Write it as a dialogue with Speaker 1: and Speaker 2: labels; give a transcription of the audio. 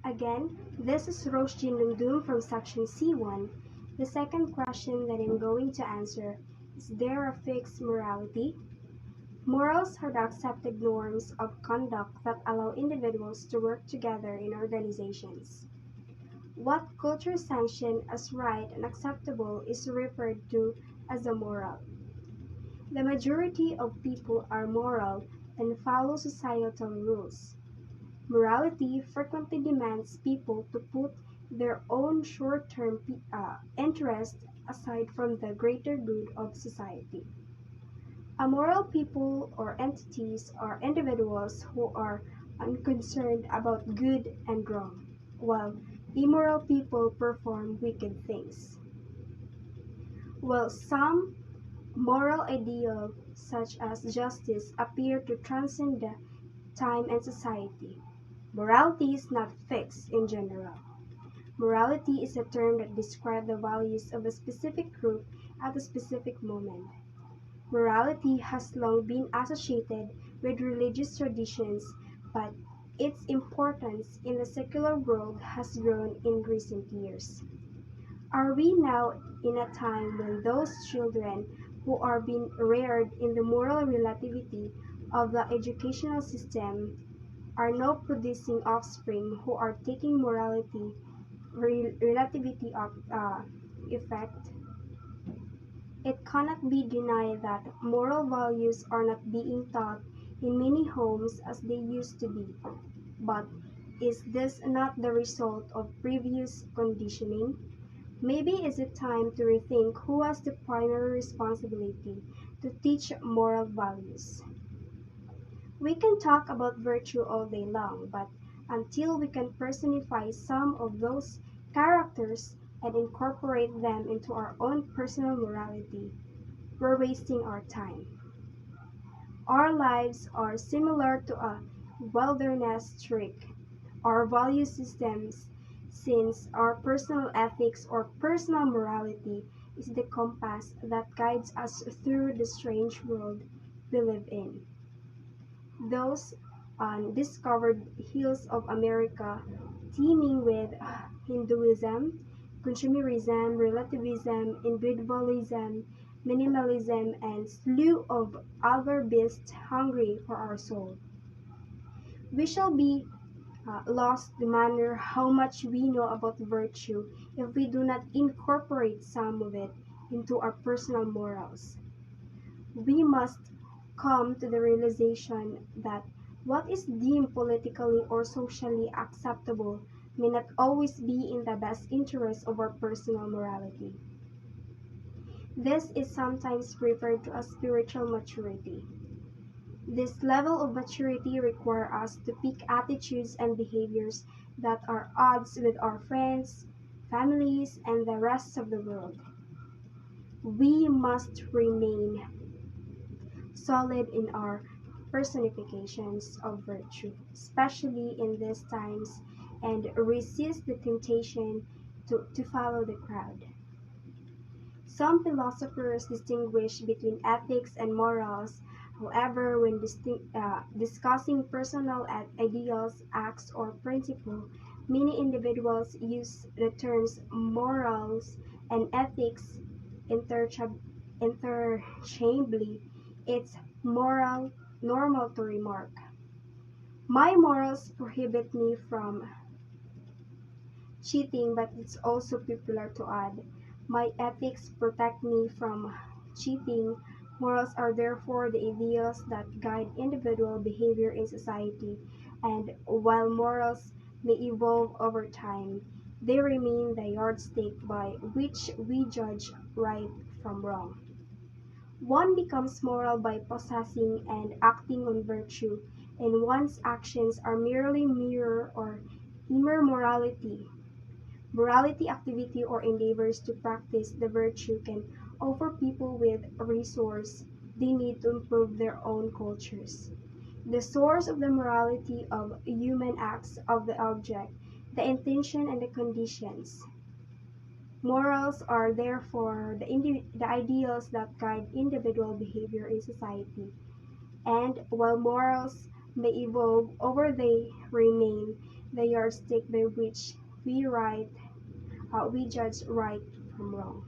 Speaker 1: Again, this is Roshjin Lundum from section C1. The second question that I'm going to answer is there a fixed morality? Morals are the accepted norms of conduct that allow individuals to work together in organizations. What culture sanctions as right and acceptable is referred to as a moral. The majority of people are moral and follow societal rules. Morality frequently demands people to put their own short-term interest aside from the greater good of society. Amoral people or entities are individuals who are unconcerned about good and wrong, while immoral people perform wicked things. While some moral ideals, such as justice, appear to transcend time and society, morality is not fixed in general. Morality is a term that describes the values of a specific group at a specific moment. Morality has long been associated with religious traditions, but its importance in the secular world has grown in recent years. Are we now in a time when those children who are being reared in the moral relativity of the educational system are now producing offspring who are taking morality relativity of effect? It cannot be denied that moral values are not being taught in many homes as they used to be. But is this not the result of previous conditioning? Maybe is it time to rethink who has the primary responsibility to teach moral values? We can talk about virtue all day long, but until we can personify some of those characters and incorporate them into our own personal morality, we're wasting our time. Our lives are similar to a wilderness trek. Our value systems, since our personal ethics or personal morality is the compass that guides us through the strange world we live in. Those undiscovered hills of America, teeming with Hinduism, consumerism, relativism, individualism, minimalism, and slew of other beasts hungry for our soul. We shall be lost no matter how much we know about virtue if we do not incorporate some of it into our personal morals. We must come to the realization that what is deemed politically or socially acceptable may not always be in the best interest of our personal morality. This is sometimes referred to as spiritual maturity. This level of maturity requires us to pick attitudes and behaviors that are odds with our friends, families, and the rest of the world. We must remain solid in our personifications of virtue, especially in these times, and resist the temptation to follow the crowd. Some philosophers distinguish between ethics and morals. However, when discussing personal ideals, acts, or principles, many individuals use the terms morals and ethics interchangeably. It's normal to remark, my morals prohibit me from cheating, but it's also popular to add, my ethics protect me from cheating. Morals are therefore the ideals that guide individual behavior in society, and while morals may evolve over time, they remain the yardstick by which we judge right from wrong. One becomes moral by possessing and acting on virtue, and one's actions are merely mirror or immorality. Morality activity or endeavors to practice the virtue can offer people with resource they need to improve their own cultures. The source of the morality of human acts of the object, the intention and the conditions. Morals are therefore the ideals that guide individual behavior in society, and while morals may evolve over they remain the yardstick by which we judge right from wrong.